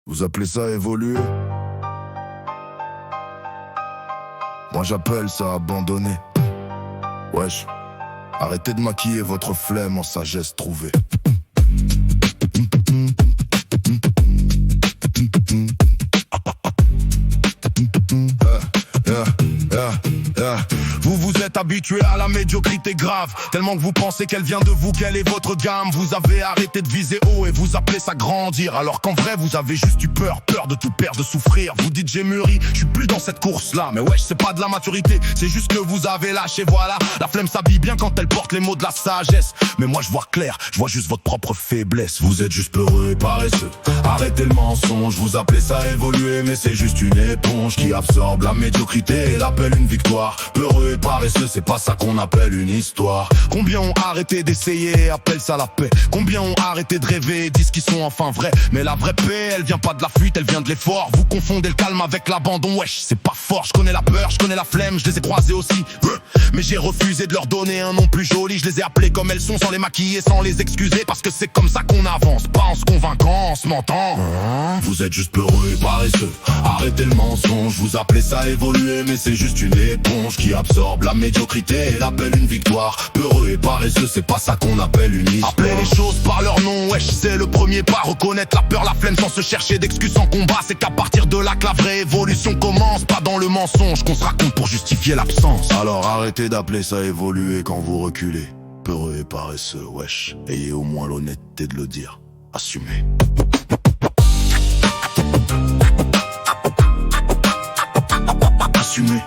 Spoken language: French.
Vous appelez ça évoluer? Moi j'appelle ça abandonner. Wesh, arrêtez de maquiller votre flemme en sagesse trouvée. Vous êtes habitué à la médiocrité grave, tellement que vous pensez qu'elle vient de vous, quelle est votre gamme. Vous avez arrêté de viser haut et vous appelez ça grandir, alors qu'en vrai vous avez juste eu peur de tout perdre, de souffrir. Vous dites j'ai mûri, je suis plus dans cette course là. Mais wesh, c'est pas de la maturité, c'est juste que vous avez lâché, voilà. La flemme s'habille bien quand elle porte les mots de la sagesse. Mais moi je vois clair, je vois juste votre propre faiblesse. Vous êtes juste peureux et paresseux, arrêtez le mensonge. Vous appelez ça évoluer, mais c'est juste une éponge qui absorbe la médiocrité et l'appelle une victoire. Peureux et paresseux, c'est pas ça qu'on appelle une histoire. Combien ont arrêté d'essayer et appellent ça la paix? Combien ont arrêté de rêver et disent qu'ils sont enfin vrais? Mais la vraie paix, elle vient pas de la fuite, elle vient de l'effort. Vous confondez le calme avec l'abandon, wesh, c'est pas fort. Je connais la peur, je connais la flemme, je les ai croisés aussi. Mais j'ai refusé de leur donner un nom plus joli. Je les ai appelés comme elles sont, sans les maquiller, sans les excuser. Parce que c'est comme ça qu'on avance, pas en se convainquant, en se mentant. Vous êtes juste peureux et paresseux, arrêtez le mensonge. Vous appelez ça évoluer, mais c'est juste une éponge qui absorbe la médiocrité et l'appelle une victoire. Peureux et paresseux, c'est pas ça qu'on appelle une histoire. Appeler les choses par leur nom, wesh, c'est le premier pas. Reconnaître la peur, la flemme sans se chercher d'excuses en combat. C'est qu'à partir de là que la vraie évolution commence. Pas dans le mensonge qu'on se raconte pour justifier l'absence. Alors arrêtez d'appeler ça évoluer quand vous reculez. Peureux et paresseux, wesh, ayez au moins l'honnêteté de le dire. Assumez. Assumez.